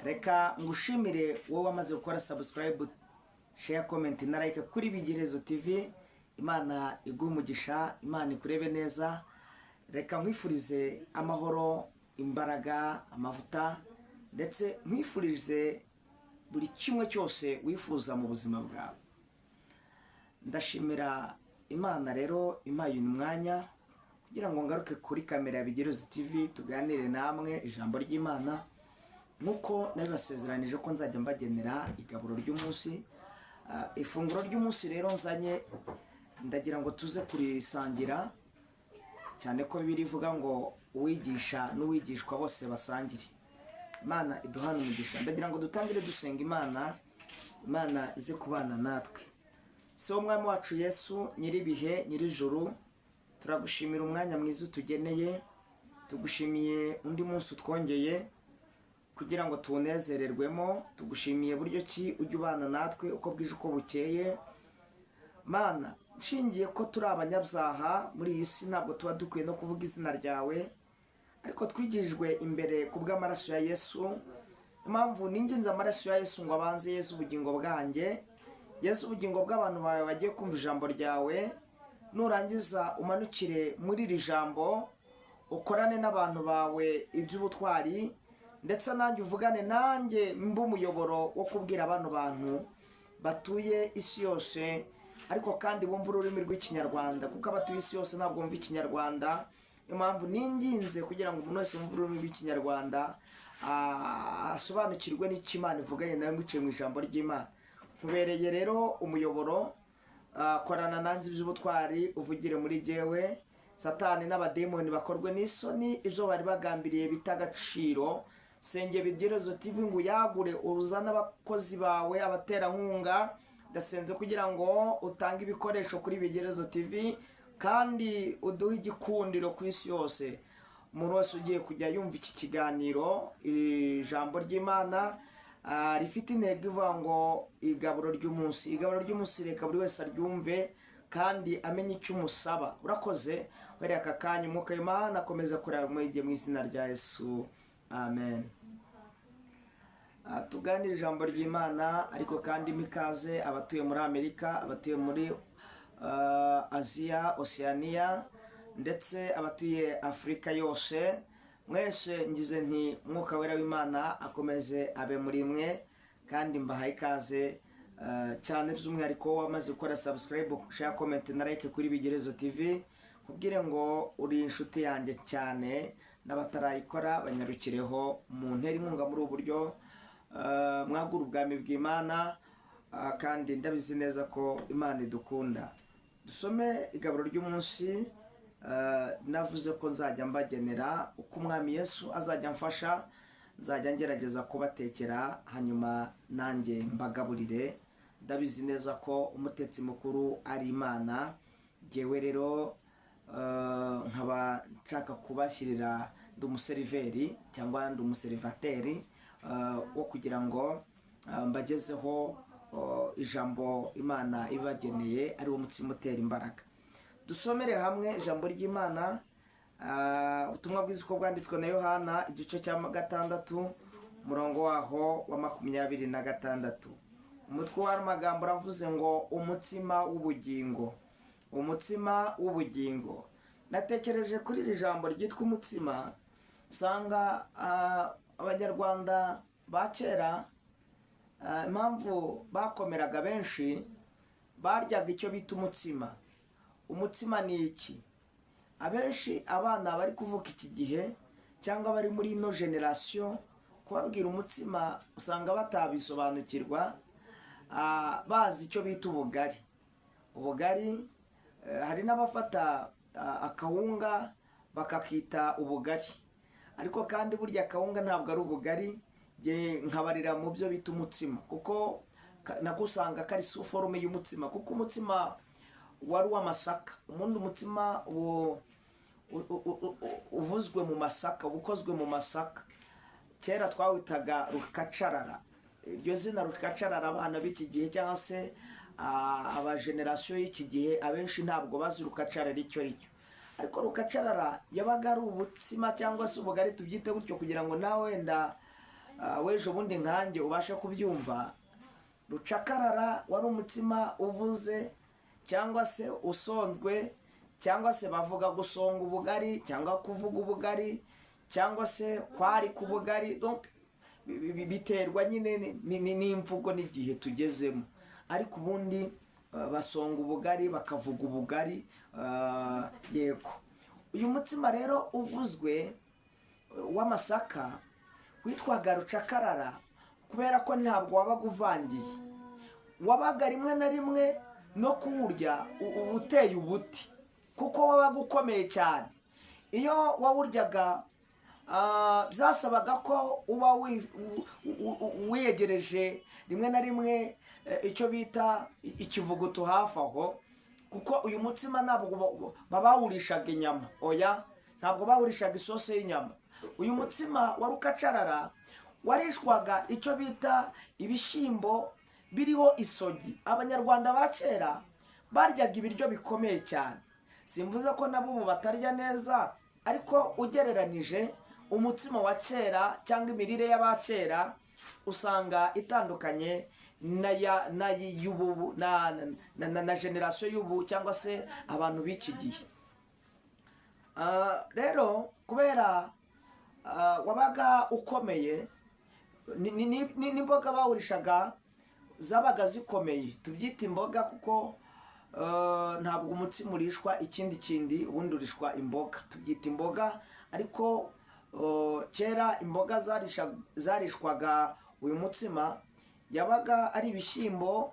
reka ngushimire wowe wamaze gukora subscribe, share, comment na like kuri Bigirezo TV. Imana igumugisha, Imana ikurebe neza. Reka nkwifurize amahoro, imbaraga, amavuta, ndetse nkwifurize buri kimwe cyose wifuza mu buzima bwawe. Ndashimira Imana rero impaye umwanya kugira ngo ngaruke kuri kamera ya Bigirezo TV tuganire namwe ijambo ry'Imana, nkuko nabibasezeranije ko nzajya mbagenera igaburo ry'umunsi. Ifunguro ry'umunsi rero nzanye ndagira ngo tuze kurisangira, cyane ko Bibiliya ivuga ngo uwigisha n'uwigishwa bose basangire. Imana iduhana umugisha. Ndagira ngo dutangire dusenga Imana ize kubana natwe. So umwami wacu Yesu nyiribihe nyirijuru, turagushimira umwanya mwiza utugeneye, tugushimiye undi munsi utwongeye kugira ngo tunezererwemo, tugushimiye buryo ki ujya ubana natwe uko bwije uko bukeye. Mana, nshingiye ko turi abanyabyaha muri iyi si, ntabwo tuba dukwiye no kuvuga izina ryawe, ariko twigijwe imbere ku bw'amaraso ya Yesu. Impamvu ninginze amaraso ya Yesu ngo abanze Yesu ubugingo bwanjye, Yesu ubugingo bw'abantu bawe bagiye kumva ijambo ryawe. Nurangiza umanukire muri iri jambo, ukorane n'abantu bawe iby'ubutwari, ndetse nanjye uvugane nanjye mbe umuyoboro wo kubwira abantu batuye isi yose, ariko kandi bumva ururimi rw'ikinyarwanda, kuko abatuye isi yose ntabwo bumva ikinyarwanda. Impamvu ninginze kugira ngo umuntu wese wumva ururimi rw'ikinyarwanda asobanukirwe n'icyo Imana ivuganye nawe mwiciye mu ijambo ry'Imana. Nkubereye rero umuyoboro, korana nanze iby'ubutwari, uvugire muri jyewe. Satani n'abademoni bakorwe n'isoni ibyo bari bagambiriye bita agaciro. Senge Bigirezo TV ngo yagure uruzana abakozi bawe, abaterankunga. Ndasenze kugira ngo utange ibikoresho kuri Bigirezo TV, kandi uduhe igikundiro ku isi yose. Umuntu wese ugiye kujya yumva iki kiganiro, ijambo ry'Imana rifite intego ivuga ngo igaburo ry'umunsi. Igaburo ry'umunsi reka buri wese aryumve kandi amenye icyo umusaba. Urakoze wari aka kanya, umwuka w'Imana akomeza kurara mwege mu izina rya Yesu, amen. Tuganira ijambo ry'Imana, ariko kandi mikaze abatuye muri Amerika, abatuye muri Aziya, Oceania, ndetse abatuye Afurika yose. Mwese ngize nti umwuka wera w'Imana akomeze abe muri mwe, kandi mbahaye ikaze cyane by'umwihariko wamaze gukora subscribe, share, comment na like kuri Bigirezo TV. Kubwire ngo uri inshuti yanjye cyane, n'abatarayikora banyarukireho mu ntera inkunga muri ubu buryo, mwagura ubwami bw'Imana, kandi ndabizi neza ko Imana idukunda. Dusome igaburo ry'umunsi. Navuze ko nzajya mbagenera uko umwami Yesu azajya mfasha, nzajya ngerageza kubatekera, hanyuma nanjye mbagaburire. Ndabizi neza ko umutetsi mukuru ari Imana. Jyewe rero nkaba nshaka kubashyirira ndi umuseriveri cyangwa ndi umuserivateri wo kugira ngo mbagezeho ijambo Imana ibageneye, ari wo mutsima utera imbaraga. Dusomere hamwe ijambo ry'Imana, ubutumwa bwiza uko bwanditswe na Yohana, igice cya 6, umurongo waho wa 26. Umutwe w'amagambo uravuze ngo umutsima w'ubugingo. Umutsima w'ubugingo. Natekereje kuri iri jambo ryitwa umutsima, sanga abanyarwanda ba kera impamvu bakomeraga benshi baryaga icyo bita umutsima. Umutsima ni iki? Abenshi abana bari kuvuka iki gihe cyangwa bari muri ino generation, kubabwira umutsima usanga batabisobanukirwa, bazi icyo bita ubugari. Ubugari, hari n'abafata akawunga bakakita ubugari, ariko kandi burya akawunga ntabwo ari ubugari. Nkabarira mu byo bita umutsima, kuko nakusanga kari forume y'umutsima, kuko umutsima wari uw'amasaka. Umundi umutsima uvuzwe mu masaka, ubukozwe mu masaka. Kera twawitaga rukacarara. Iryo zina rukacarara abana b'iki gihe cyangwa se aba generation y'iki gihe abenshi ntabwo bazi rukacarara icyo ricyo. Ariko rukacarara yabaga ari ubutsima cyangwa se ubugari tubyite gutyo, kugira ngo nawe wenda w'ejo bundi nkanjye ubashe kubyumva, rucakarara wari umutsima uvuze cyangwa se usonzwe, cyangwa se bavuga gusonga ubugari cyangwa kuvuga ubugari cyangwa se kwari ku bugari. Donc biterwa nyine n'imvugo n'igihe tugezemo, ariko ubundi basonga ubugari bakavuga ubugari. Yego, uyu mutsima rero uvuzwe w'amasaka witwaga rucakarara kubera ko ntabwo wabaga uvangiye, wabaga rimwe na rimwe no kuwurya uteye ubuti kuko wabaga ukomeye cyane. Iyo wawuryaga byasabaga ko uba wiyegereje rimwe na rimwe icyo bita ikivuguto hafi aho, kuko uyu mutsima ntabwo bawurishaga inyama, oya, ntabwo bawurishaga isose y'inyama. Uyu mutsima wa rukacarara warishwaga icyo bita ibishyimbo biriho isogi. Abanyarwanda ba kera baryaga ibiryo bikomeye cyane, simvuze ko nabo ubu batarya neza, ariko ugereranije umutsima wa kera cyangwa imirire y'abakera usanga itandukanye na generasiyo y'ubu cyangwa se abantu b'iki gihe. Rero kubera wabaga ukomeye, n'imboga bawurishaga zabaga zikomeye. Tubyita imboga kuko ntabwo umutsima urishwa ikindi ubundi urishwa imboga, tubyita imboga. Ariko kera imboga zarishwaga uyu mutsima yabaga ari ibishyimbo,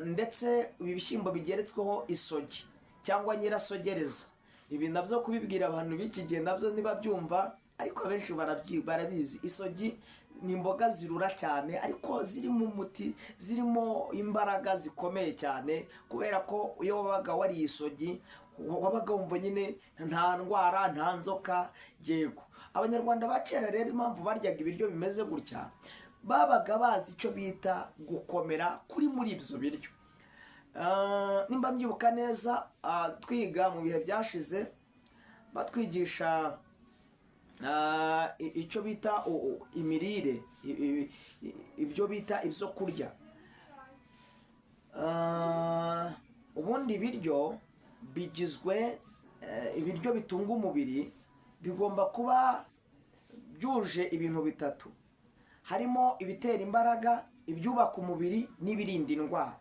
ndetse ibi bishyimbo bigeretsweho isogi cyangwa nyirasogereza. Ibi nabyo kubibwira abantu b'iki gihe nabyo ntibabyumva, ariko abenshi barabizi. Isogi ni imboga zirura cyane ariko zirimo umuti, zirimo imbaraga zikomeye cyane, kubera ko iyo wabaga wariye isogi wabaga wumva nyine nta ndwara nta nzoka. Yego, abanyarwanda ba kera rero impamvu baryaga ibiryo bimeze gutya, babaga bazi icyo bita gukomera kuri muri ibyo biryo. Nimba mbyibuka neza, twiga mu bihe byashize batwigisha icyo bita imirire, ibyo bita ibyo kurya. Ubundi ibiryo bigizwe, ibiryo bitunga umubiri bigomba kuba byuje ibintu bitatu, harimo ibitera imbaraga, ibyubaka umubiri n'ibirinda indwara.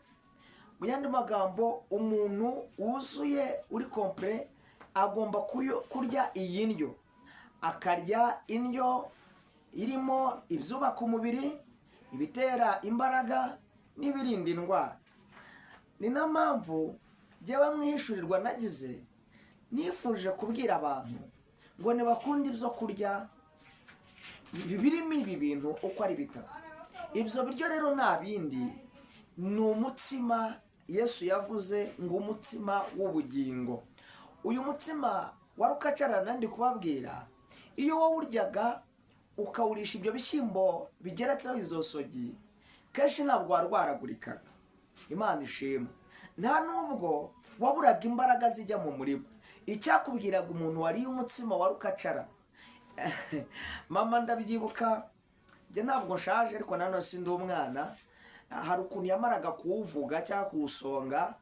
Mu yandi magambo, umuntu wuzuye uri kompure agomba kurya iyi ndyo, akarya indyo irimo ibyubaka umubiri, ibitera imbaraga n'ibirinda indwara. Ni na mpamvu njyewe mwihishurirwa nagize nifuje kubwira abantu ngo ntibakunde ibyo kurya birimo ibi bintu uko ari bitatu. Ibyo biryo rero nta bindi, ni umutsima Yesu yavuze ngo umutsima w'ubugingo. Uyu mutsima wa rukacarara ndi kubabwira, iyo wawuryaga ukawurisha ibyo bishyimbo bigeretseho izo sogi, kenshi ntabwo warwaragurikaga. Imana ishimwe. Nta nubwo waburaga imbaraga zijya mu murima. Icyakubwiraga umuntu wariye umutsima wa rukacarara, mama ndabyibuka, njye ntabwo nshaje ariko nanone sindi umwana, hari ukuntu yamaraga kuwuvuga cyangwa kuwusonga,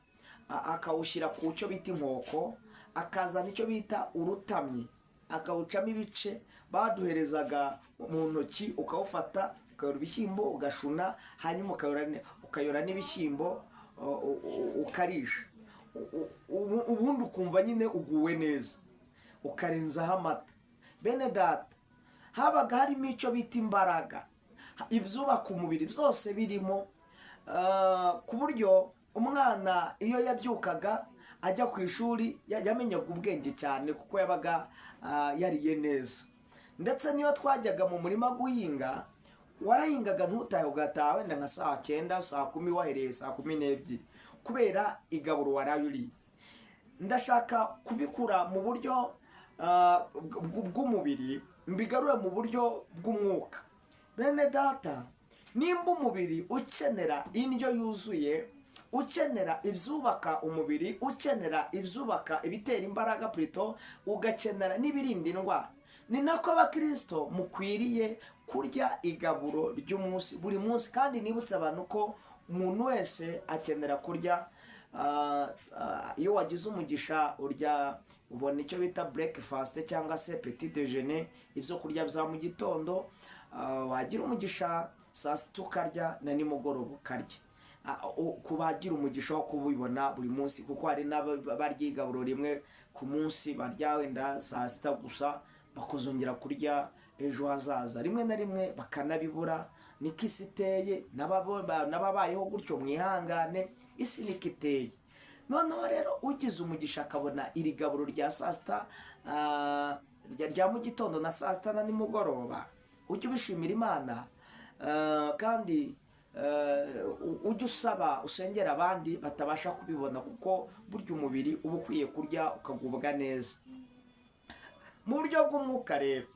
akawushyira ku cyo bita inkoko, akazana icyo bita urutamyi, akawucamo ibice. Baduherezaga mu ntoki, ukawufata ukayora ibishyimbo ugashuna, hanyuma ukayora n'ibishyimbo ukarisha. Ubundi ukumva nyine uguwe neza, ukarenzaho amata. Bene data, habaga harimo icyo bita imbaraga, ibyubaka umubiri byose birimo, ku buryo umwana iyo yabyukaga ajya ku ishuri yamenyaga ubwenge cyane kuko yabaga yariye neza. Ndetse niyo twajyaga mu murima guhinga, warahingaga ntutahe ugataha wenda nka saa 9 saa 10 wahereye saa 12, kubera igaburo waraye uriye. Ndashaka kubikura mu buryo bw'umubiri mbigarura mu buryo bw'umwuka. Bene data, nimba umubiri ukenera indyo yuzuye, ukenera ibyubaka umubiri, ukenera ibyubaka ibitera imbaraga plutôt, ugakenera n'ibirinda indwara, ni nako abakristo mukwiriye kurya igaburo ry'umunsi buri munsi. Kandi nibutse abantu ko umuntu wese akenera kurya. Iyo wagize umugisha urya, ubona icyo bita breakfast cyangwa se petit déjeuner, ibyo kurya bya mu gitondo. Wagira umugisha saa sita ukarya, na nimugoroba ukarya. Kubagira umugisha wo kubibona buri munsi, kuko hari n'abarya igaburo rimwe ku munsi, barya wenda saa sita gusa, bakuzongera kurya ejo hazaza. Rimwe na rimwe bakanabibura. Niko isi iteye, n'ababayeho gutyo mwihangane, isi niko iteye. Noneho rero ugize umugisha akabona iri gaburo rya saa sita, rya mu gitondo na saa sita na nimugoroba, ujye ubishimira Imana. Kandi ujye usaba, usengera abandi batabasha kubibona, kuko burya umubiri uba ukwiye kurya ukagubwa neza. Mu buryo bw'umwuka rero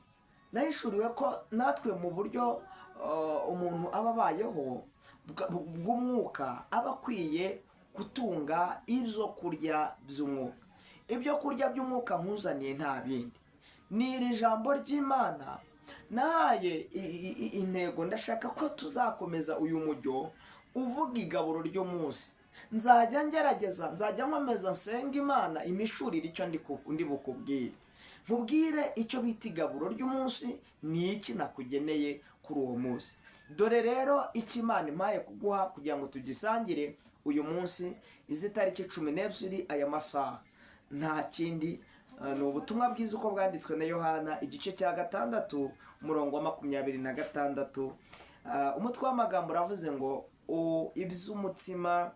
nahishuriwe ko natwe mu buryo umuntu aba abayeho bw'umwuka, aba akwiye gutunga ibyo kurya by'umwuka. Ibyo kurya by'umwuka nkuzaniye nta bindi, ni iri jambo ry'Imana. Nahaye intego, ndashaka ko tuzakomeza uyu mujyo uvuga igaburo ry'umunsi. Nzajya ngerageza, nzajya nkomeza nsenga Imana imishurire icyo ndi bukubwire. Nkubwire icyo bita igaburo ry'umunsi ni iki nakugeneye kuri uwo munsi. Dore rero icyo Imana impaye kuguha kugira ngo tugisangire uyu munsi, izi tariki 12 aya masaha. Nta kindi, ni ubutumwa bwiza uko bwanditswe na Yohana igice cya 6 umurongo wa 26. Umutwe w'amagambo uravuze ngo iby'umutsima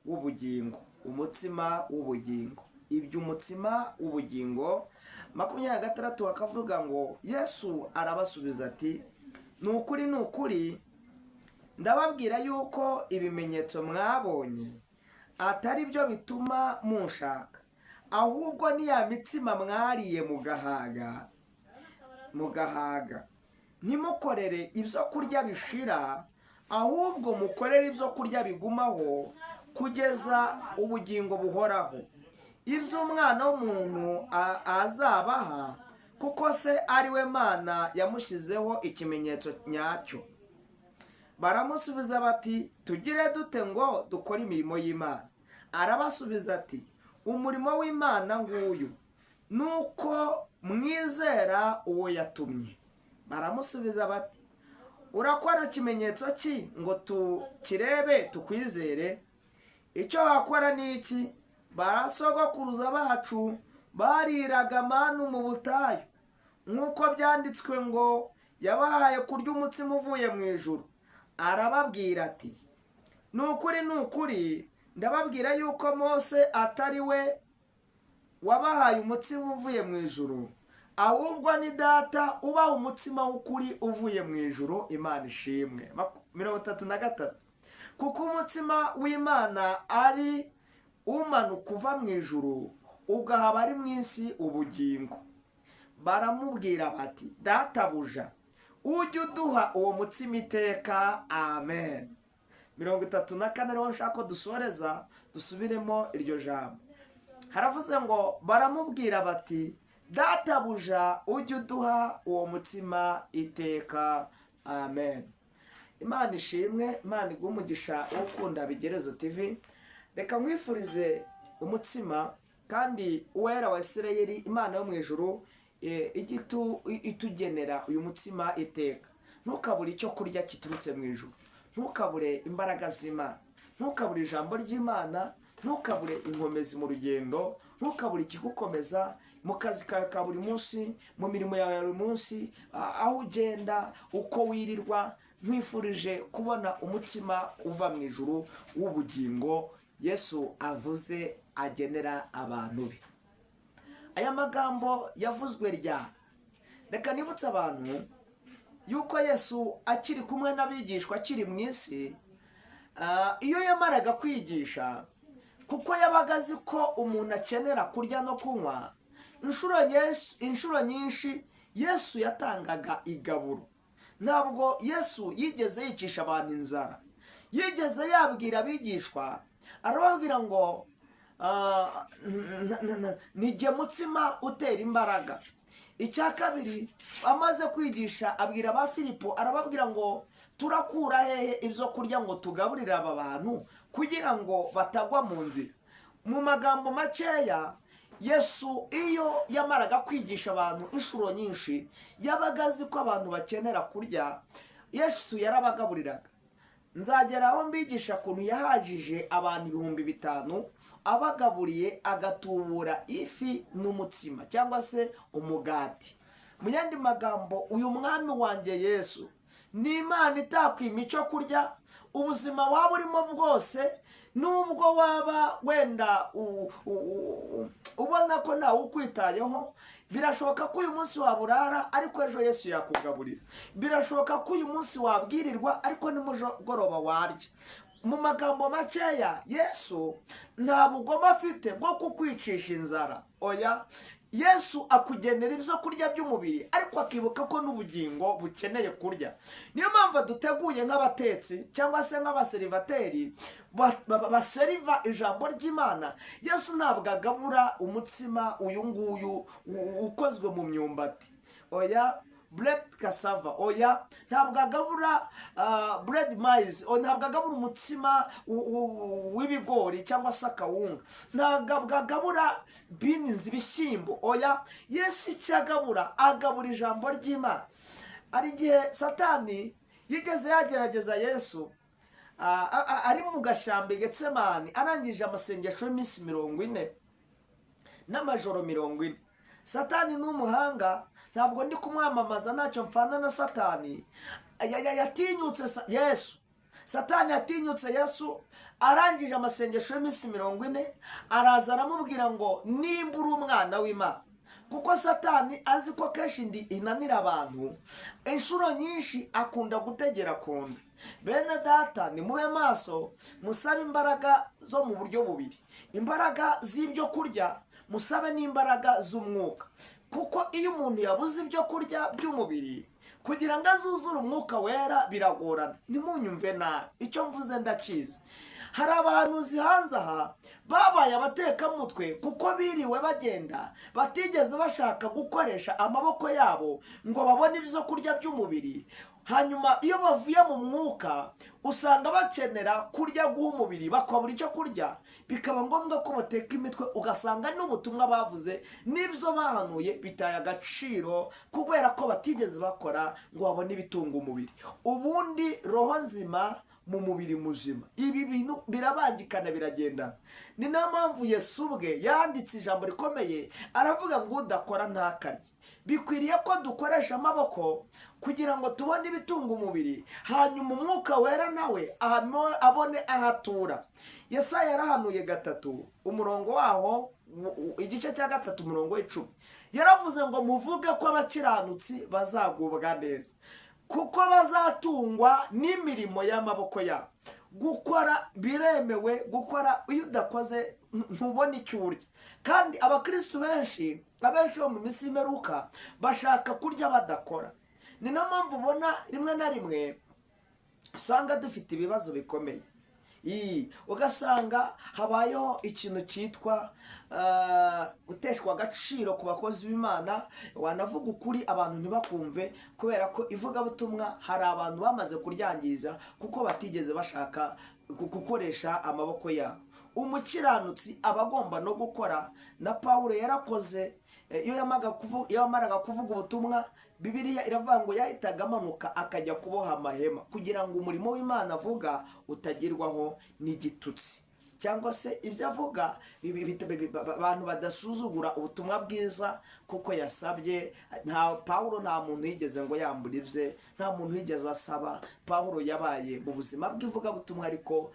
w'ubugingo. Umutsima w'ubugingo, iby'umutsima w'ubugingo. 26 akavuga ngo Yesu arabasubiza ati, ni ukuri ndababwira yuko ibimenyetso mwabonye atari byo bituma munshaka, ahubwo ni ya mitsima mwariye mugahaga. Ntimukorere ibyo kurya bishira, ahubwo mukorere ibyo kurya bigumaho kugeza ubugingo buhoraho, ibyo umwana w'umuntu azabaha, kuko se ari we Mana yamushyizeho ikimenyetso nyacyo. Baramusubiza bati, tugire dute ngo dukore imirimo y'Imana? Arabasubiza ati, umurimo w'Imana nguyu, nuko mwizera uwo yatumye. Baramusubiza bati, urakora ikimenyetso ki ngo tukirebe tukwizere? Icyo wakora ni iki? Basogokuruza bacu bariraga manu mu butayu, nk'uko byanditswe ngo yabahaye kurya umutsima uvuye mu ijuru. Arababwira ati, ni ukuri ndababwira yuko Mose atari we wabahaye umutsima uvuye mu ijuru, ahubwo ni Data ubaha umutsima w'ukuri uvuye mu ijuru. Imana ishimwe. 33. Kuko umutsima w'Imana ari umanuka uva mu ijuru ugahaba ari mu isi ubugingo. Baramubwira bati, Databuja, ujye uduha uwo mutsima iteka. Amen. 34 rero nshaka ko dusoreza, dusubiremo iryo jambo. Haravuze ngo baramubwira bati, Databuja, ujye uduha uwo mutsima iteka. Amen. Imana ishimwe. Imana iguhe umugisha wo gukunda Bigerezo TV. Reka nkwifurize umutsima, kandi uwera wa Isirayeli, Imana yo mu ijuru, itugenera uyu mutsima iteka. Ntukabure icyo kurya kiturutse mu ijuru, ntukabure imbaraga z'Imana, ntukabure ijambo ry'Imana, ntukabure inkomezi mu rugendo, ntukabure ikigukomeza mu kazi kawe ka buri munsi, mu mirimo yawe ya buri munsi, aho ugenda, uko wirirwa. Nkwifurije kubona umutsima uva mu ijuru w'ubugingo Yesu avuze agenera abantu be. Aya magambo yavuzwe rya, reka nibutse abantu yuko Yesu akiri kumwe n'abigishwa, akiri mu isi, iyo yamaraga kwigisha, kuko yabaga azi ko umuntu akenera kurya no kunywa, inshuro nyinshi Yesu yatangaga igaburo. Ntabwo Yesu yigeze yicisha abantu inzara. Yigeze yabwira abigishwa, arababwira ngo nijye mutsima utera imbaraga. icya kabiri amaze kwigisha abwira ba Filipo arababwira ngo turakura hehe ibyo kurya ngo tugaburire aba bantu kugira ngo batagwa mu nzira. Mu magambo makeya Yesu iyo yamaraga kwigisha abantu inshuro nyinshi yabaga azi ko abantu bakenera kurya. Yesu yarabagaburiraga. Nzagera aho mbigisha ukuntu yahajije abantu 5,000 abagaburiye agatubura ifi n'umutsima cyangwa se umugati. Mu yandi magambo uyu mwami wanjye Yesu ni Imana itakwima icyo kurya. Ubuzima waba urimo bwose, nubwo waba wenda ubona ko ntawe ukwitayeho, birashoboka ko uyu munsi waburara ariko ejo Yesu yakugaburira. Birashoboka ko uyu munsi wabwirirwa ariko nimugoroba warya. Mu magambo makeya Yesu nta bugome afite bwo kukwicisha inzara. Oya, Yesu akugenera ibyo kurya by'umubiri ariko akibuka ko n'ubugingo bukeneye kurya. Niyo mpamvu duteguye nk'abatetsi cyangwa se nk'abaserivateri baseriva ijambo ry'Imana. Yesu ntabwo agabura umutsima uyu nguyu ukozwe mu myumbati. Oya, bread cassava. Oya, ntabwo agabura bread maize. Ntabwo agabura umutsima w'ibigori cyangwa se akawunga. Ntabwo agabura beans, ibishyimbo. Oya, Yesu icyo agabura ijambo ry'Imana. Ari igihe Satani yigeze yagerageza Yesu ari mu gashyamba Getsemani arangije amasengesho y'iminsi 40 n'amajoro 40. Satani ni umuhanga, ntabwo ndi kumwamamaza, ntacyo mfana na Satani. Yatinyutse Yesu. Satani yatinyutse Yesu, arangije amasengesho y'iminsi 40 araza aramubwira ngo nimba uri umwana w'Imana. Kuko Satani azi ko kenshi inanira abantu, inshuro nyinshi akunda gutegera kunda. Bene data, ni mube maso, musabe imbaraga zo mu buryo bubiri. Imbaraga z'ibyo kurya, musabe n'imbaraga z'umwuka. Kuko iyo umuntu yabuze ibyo kurya by'umubiri kugira ngo azuzure umwuka wera biragorana. Ntimunyumve nabi, icyo mvuze ndakizi. Hari abantu zihanze aha babaye abatekamutwe kuko biriwe bagenda batigeze bashaka gukoresha amaboko yabo ngo babone ibyo kurya by'umubiri. Hanyuma iyo bavuye mu mwuka usanga bakenera kurya guha umubiri bakabura icyo kurya, bikaba ngombwa ko bateka imitwe, ugasanga n'ubutumwa bavuze n'ibyo bahanuye bitaye agaciro kubera ko batigeze bakora ngo babone ibitunga umubiri. Ubundi roho nzima mu mubiri muzima, ibi bintu birabangikana biragendana. Ni nayo mpamvu Yesu ubwe yanditse ijambo rikomeye aravuga ngo udakora ntakarye. Bikwiriye ko dukoresha amaboko kugira ngo tubone ibitunga umubiri, hanyuma umwuka wera nawe abone ahatura. Yesaya yarahanuye 3 umurongo waho igice cya 3 umurongo w'10 yaravuze ngo muvuge ko abakiranutsi bazagubwa neza kuko bazatungwa n'imirimo y'amaboko yabo. Gukora biremewe, gukora iyo udakoze ntubone icyo urya. Kandi abakristo benshi bo mu minsi y'imperuka bashaka kurya badakora. Ni nayo mpamvu ubona rimwe na rimwe usanga dufite ibibazo bikomeye. Ugasanga habayeho ikintu cyitwa guteshwa agaciro ku bakozi b'Imana. Wanavuga ukuri abantu ntibakumve kubera ko ivugabutumwa hari abantu bamaze kuryangiza kuko batigeze bashaka gukoresha amaboko yabo. Umukiranutsi aba agomba no gukora. Na Pawulo yarakoze. Iyo yamaraga kuvuga ubutumwa, Bibiliya iravuga ngo yahitaga amanuka akajya kuboha amahema kugira ngo umurimo w'Imana avuga utagirwaho n'igitutsi cyangwa se ibyo avuga abantu badasuzugura ubutumwa bwiza kuko yasabye. Pawulo nta muntu yigeze ngo yambura ibye, nta muntu yigeze asaba. Pawulo yabaye mu buzima bw'ivugabutumwa ariko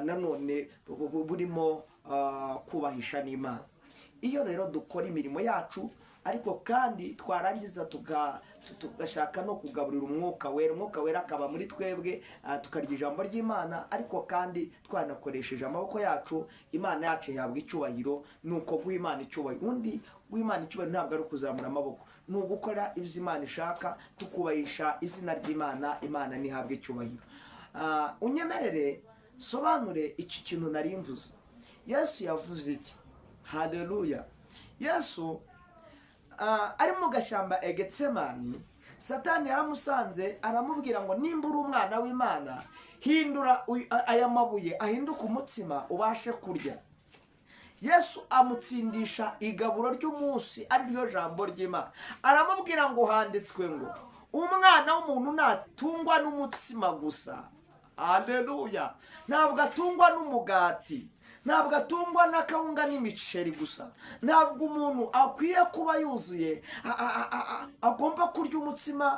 nanone burimo kubahisha n'Imana. Iyo rero dukora imirimo yacu ariko kandi twarangiza tugashaka no kugaburira umwuka wera akaba muri twebwe, tukarya ijambo ry'Imana ariko kandi twanakoresheje amaboko yacu, Imana yacu yahabwa icyubahiro. Nuko guha Imana icyubahiro. Undi guha Imana icyubahiro ntabwo ari ukuzamura amaboko, ni ugukora ibyo Imana ishaka, tukubahisha izina ry'Imana. Imana ntihabwe icyubahiro. Unyemerere sobanure iki kintu nari mvuze. Yesu yavuze iki? Haleluya. Yesu ari mu gashyamba Getsemani, Satani yaramusanze aramubwira ngo nimba uri umwana w'Imana, hindura aya mabuye ahinduka umutsima ubashe kurya. Yesu amutsindisha igaburo ry'umunsi ari ryo jambo ry'Imana. Aramubwira ngo handitswe ngo umwana w'umuntu ntatungwa n'umutsima gusa. Haleluya. Ntabwo atungwa n'umugati, ntabwo atungwa n'akawunga n'imiceri gusa. Ntabwo umuntu akwiye kuba yuzuye agomba kurya umutsima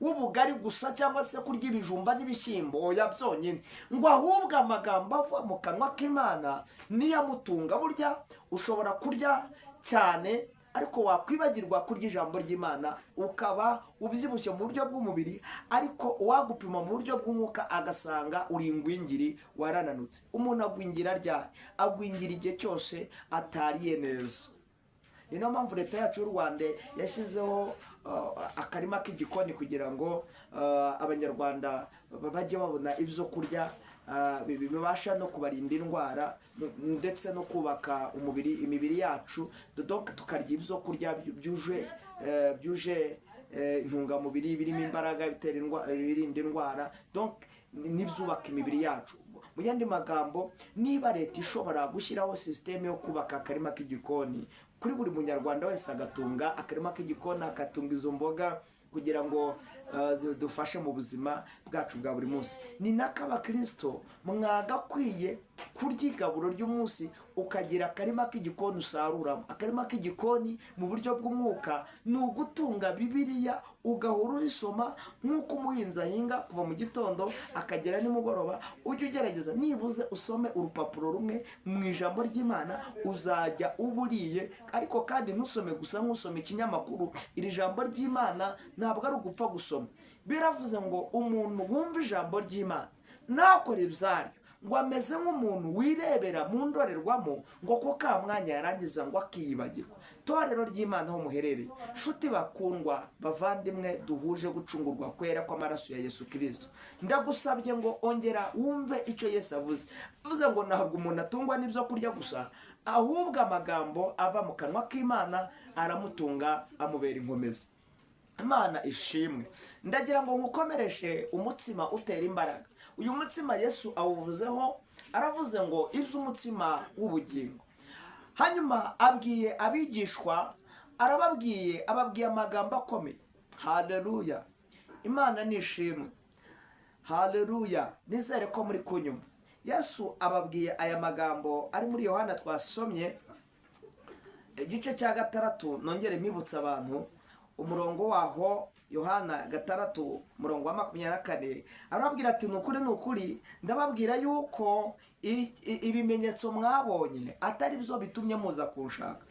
w'ubugari gusa cyangwa se kurya ibijumba n'ibishyimbo oya byonyine, ngo ahubwo amagambo ava mu kanwa k'Imana niyo amutunga. Burya ushobora kurya cyane ariko wakwibagirwa kurya ijambo ry'Imana ukaba ubyibushye mu buryo bw'umubiri, ariko wagupima mu buryo bw'umwuka agasanga uri ingwingiri, warananutse. Umuntu agwingira ryari? Agwingira igihe cyose atariye neza. Ni nayo mpamvu leta yacu y'u Rwanda yashyizeho akarima k'igikoni kugira ngo abanyarwanda bajye babona ibyo kurya bibasha no kubarinda indwara ndetse no kubaka imibiri yacu. Donc tukarya ibyo kurya byuje intungamubiri, birimo imbaraga, birinda indwara, donc n'ibyubaka imibiri yacu. Mu yandi magambo, niba leta ishobora gushyiraho systeme yo kubaka akarima k'igikoni kuri buri munyarwanda wese, agatunga akarima k'igikoni, akatunga izo mboga kugira ngo zidufashe mu buzima bwacu bwa buri munsi, ni n'ak'abakristo mwagakwiye kurya igaburo ry'umunsi ukagira akarima k'igikoni usaruramo. Akarima k'igikoni mu buryo bw'umwuka ni ugutunga Bibiliya ugahora urisoma nk'uko umuhinzi ahinga kuva mu gitondo akagera nimugoroba. Ujye ugerageza nibuze usome urupapuro rumwe mu ijambo ry'Imana, uzajya uburiye. Ariko kandi ntusome gusa nk'usome ikinyamakuru. Iri jambo ry'Imana ntabwo ari ugupfa gusoma. Biravuze ngo umuntu wumva ijambo ry'Imana ntakore ibyaryo, ngo ameze nk'umuntu wirebera mu ndorerwamo, ngo ko ka mwanya yarangiza ngo akiyibagirwa. Torero ry'Imana aho muherereye, nshuti bakundwa, bavandimwe duhuje gucungurwa kwera kw'amaraso ya Yesu Kristo, ndagusabye ngo ongera wumve icyo Yesu avuze. Avuze ngo ntabwo umuntu atungwa n'ibyo kurya gusa, ahubwo amagambo ava mu kanwa k'Imana aramutunga, amubera inkomezi. Imana ishimwe. Ndagira ngo nkukomereshe umutsima utera imbaraga. Uyu mutsima Yesu awuvuzeho, aravuze ngo iby'umutsima w'ubugingo. Hanyuma abwiye abigishwa, ababwiye amagambo akomeye. Haleluya. Imana nishimwe. Haleluya. Nizere ko muri kunyuma. Yesu ababwiye aya magambo ari muri Yohana twasomye igice cya 6. Nongere mpibutsa abantu umurongo waho, Yohana 6 murongo wa 24. Arababwira ati nukuri ndababwira yuko ibimenyetso mwabonye atari byo bitumye muza kunshaka.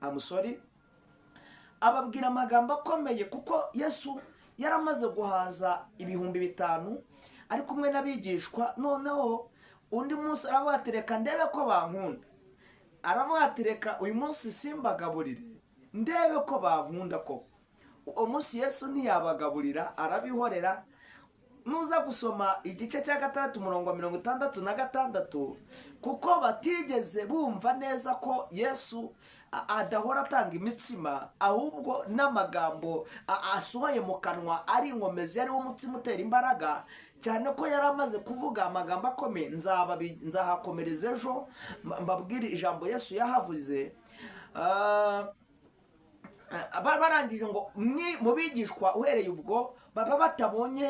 Amusori ababwira amagambo akomeye, kuko Yesu yaramaze guhaza 5,000 ari kumwe n'abigishwa. Noneho undi munsi arabatereka ndebe ko bankunda. Arabatereka uyu munsi simbagaburire ndebe ko bankunda. Ko umunsi Yesu ntiyabagaburira, arabihorera. Nuza gusoma igice cya 6 murongo wa 66, kuko batigeze bumva neza ko Yesu adahora atanga imitsima, ahubwo n'amagambo asohoye mu kanwa ari inkomezi, ari wo mutsima utera imbaraga, cyane ko yari amaze kuvuga amagambo akomeye. Nzahakomereza ejo mbabwire ijambo Yesu yahavuze. Barangije ngo mu bigishwa uhereye ubwo baba batabonye,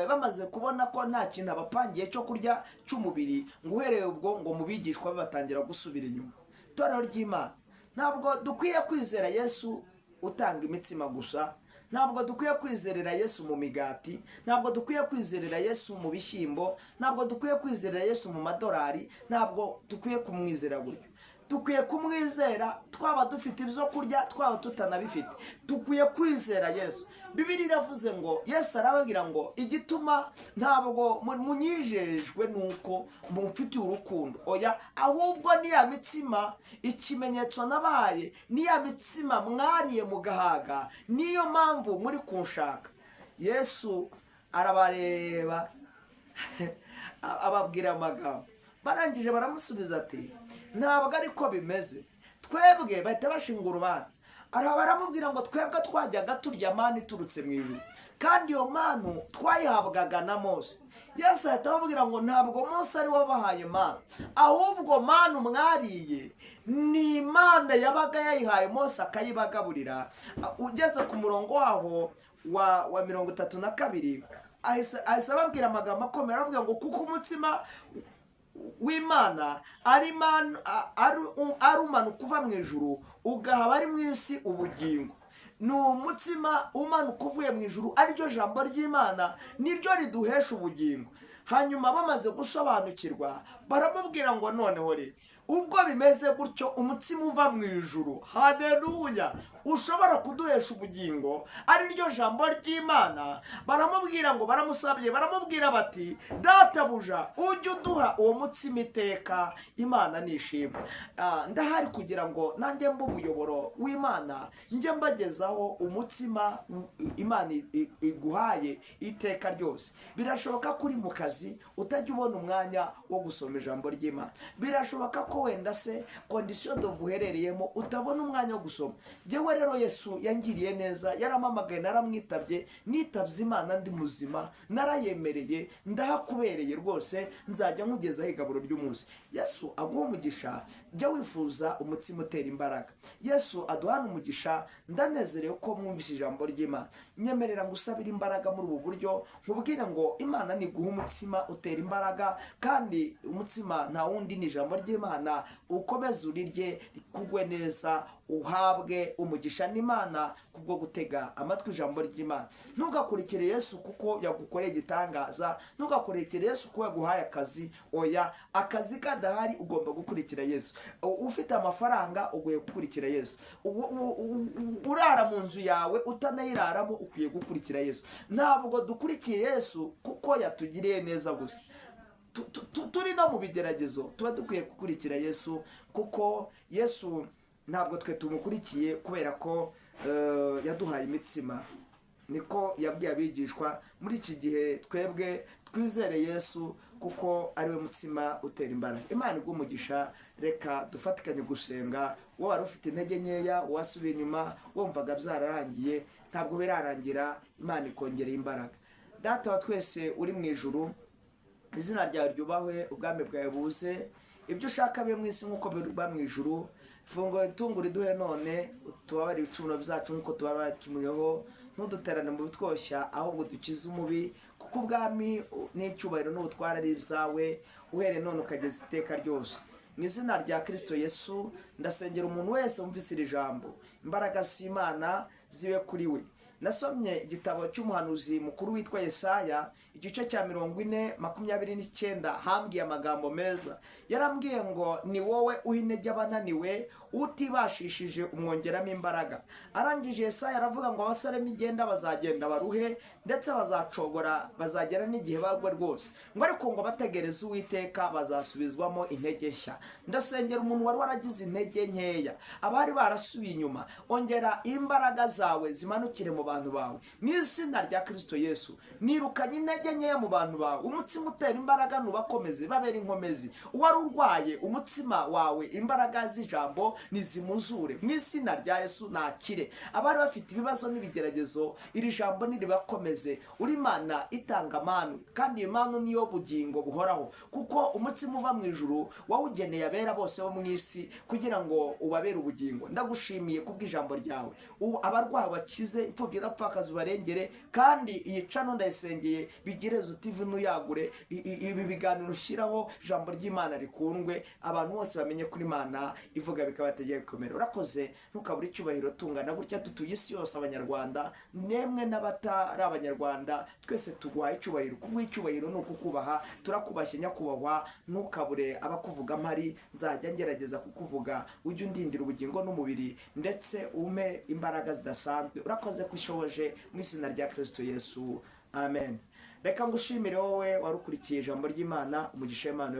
bamaze kubona ko nta kintu abapangiye cyo kurya cy'umubiri, ngo uhereye ubwo ngo mu bigishwa batangira gusubira inyuma. Torero ry'Imana, ntabwo dukwiye kwizera Yesu utanga imitsima gusa, ntabwo dukwiye kwizerera Yesu mu migati, ntabwo dukwiye kwizerera Yesu mu bishyimbo, ntabwo dukwiye kwizerera Yesu mu madolari, ntabwo dukwiye kumwizera gutyo. Dukwiye kumwizera twaba dufite ibyo kurya, twaba tutanabifite. Dukwiye kwizera Yesu. Bibiliya iravuze ngo, Yesu arababwira ngo igituma ntabwo munyijejwe nuko mumfitiye urukundo, oya, ahubwo niya mitsima, ikimenyetso nabaye niya mitsima mwariye mugahaga, niyo mpamvu muri kunshaka. Yesu arabareba ababwira amagambo. Barangije baramusubiza ati ntabwo ariko bimeze. twebwe bahita bashinga urubanza. Baramubwira ngo twebwe twajyaga turya manu iturutse mu ijuru, kandi iyo manu twayihabwaga na Mose. Yesu ahita ababwira ngo ntabwo Mose ari we wabahaye manu, ahubwo manu mwariye ni Imana yabaga yayihaye Mose akayibagaburira. Ugeze ku murongo waho wa 32 ahise ababwira amagambo akomeye, aravuga ngo kuko umutsima w'Imana ari umanuka uva mu ijuru ugahaba ari mu isi ubugingo. Ni umutsima umanuka uvuye mu ijuru, ariryo jambo ry'Imana, niryo riduhesha ubugingo. Hanyuma bamaze gusobanukirwa baramubwira ngo noneho rero ubwo bimeze gutyo, umutsima uva mu ijuru, haleluya, ushobora kuduhesha ubugingo, ari ryo jambo ry'Imana, baramubwira ngo baramusabye, baramubwira bati databuja ujye uduha uwo mutsima iteka. Imana nishimwe. Ndahari kugira ngo nanjye mbe umuyoboro w'Imana, njye mbagezaho umutsima Imana iguhaye iteka ryose. Birashoboka kuri mu kazi utajya ubona umwanya wo gusoma ijambo ry'Imana, birashoboka ko wenda se condition de uherereyemo utabona umwanya wo gusoma. Jewe rero Yesu yangiriye neza, yaramamagaye, naramwitabye, nitabye Imana ndi muzima, narayemereye, ndahakubereye rwose, nzajya nkugezaho igaburo ry'umunsi. Yesu aguha umugisha, jya wifuza umutsima utera imbaraga. Yesu aduhana umugisha, ndanezerewe ko mwumvise ijambo ry'Imana. Nyemerera ngusabira imbaraga muri ubu buryo, nkubwire ngo Imana niguha umutsima utera imbaraga, kandi umutsima nta wundi ni ijambo ry'Imana. Ukomeze urirye kugwe neza, uhabwe umugisha n'Imana kubwo gutega amatwi ijambo ry'Imana. Ntugakurikire Yesu kuko yagukoreye igitangaza, ntugakurikire Yesu kuko yaguhaye akazi. Oya, akazi kadahari ugomba gukurikira Yesu. Ufite amafaranga ugiye gukurikira Yesu. Urara mu nzu yawe utanayiraramo ukwiye gukurikira Yesu. Ntabwo dukurikiye Yesu kuko yatugiriye neza gusa. Turi no mu bigeragezo tuba dukwiye gukurikira Yesu, kuko Yesu ntabwo twe tumukurikiye kubera ko yaduhaye imitsima. Niko yabwiye abigishwa, muri iki gihe twebwe twizere Yesu kuko ari we mutsima utera imbaraga. Imana igumugisha. Reka dufatikanye gusenga. Wowe wari ufite intege nkeya, wasubiye inyuma, wumvaga byararangiye, ntabwo birarangira. Imana ikongereye imbaraga. Data wa twese uri mu ijuru, izina ryawe ryubahwe, ubwami bwawe buze, ibyo ushaka bibe mu isi nk'uko biba mu ijuru. Funguro itungura iduhe none, tubabarire ibicumuro byacu nk'uko tubabaricumuyeho, ntuduterane mu bitwoshya, ahubwo dukize umubi, kuko ubwami n'icyubahiro n'ubutware ari ibyawe, uhereye none ukageza iteka ryose. Mu izina rya Kristo Yesu ndasengera umuntu wese wumvise iri jambo, imbaraga z'Imana zibe kuri we. Nasomye igitabo cy'umuhanuzi mukuru witwa Yesaya, igice cya 40:29, hambwiye amagambo meza. Yarambwiye ngo ni wowe uha intege abananiwe, utibashishije umwongeramo imbaraga. Arangije Yesaya aravuga ngo abasore migenda bazagenda baruhe, ndetse bazacogora, bazagera n'igihe bagwe rwose, ngo ariko ngo bategereze Uwiteka bazasubizwamo intege nshya. Ndasengera umuntu wari waragize intege nkeya, abari barasubiye inyuma, ongera imbaraga zawe zimanukire mu bantu bawe mu izina rya Kristo Yesu. Nirukanye intege nkeya mu bantu bawe, umutsima utera imbaraga nubakomeze, babera inkomezi. Uwari urwaye, umutsima wawe, imbaraga z'ijambo nizimuzure mu izina rya Yesu. Nakire abari bafite ibibazo n'ibigeragezo, iri jambo niribakomeze. Uri Imana itanga manu, kandi iyo manu niyo bugingo buhoraho, kuko umutsima uva mu ijuru wawugeneye abera bose bo mu isi kugira ngo ubabere ubugingo. Ndagushimiye kubw'ijambo ryawe. Abarwayi bakize, imfubyi n'abapfakazi barengere, kandi iyi cano ndayisengeye bigireze TV nuyagure, ibi biganiro ushyiraho ijambo ry'Imana rikundwe, abantu bose bamenye kuri Imana ivuga bikabategeka gukomera. Urakoze, ntukabure icyubahiro. Tungana gutya dutuye isi yose, Abanyarwanda nemwe n'abatari Abanyarwanda, twese tuguhaye icyubahiro. Kubw'icyubahiro ni ukukubaha, turakubashye nyakubahwa. Ntukabure abakuvuga mpari, nzajya ngerageza kukuvuga. Ujye undindira ubugingo n'umubiri, ndetse ume imbaraga zidasanzwe. Urakoze kushoboje mu izina rya Kristo Yesu, amen. Reka ngushimire wowe warukurikiye ijambo ry'Imana, umugisha w'Imana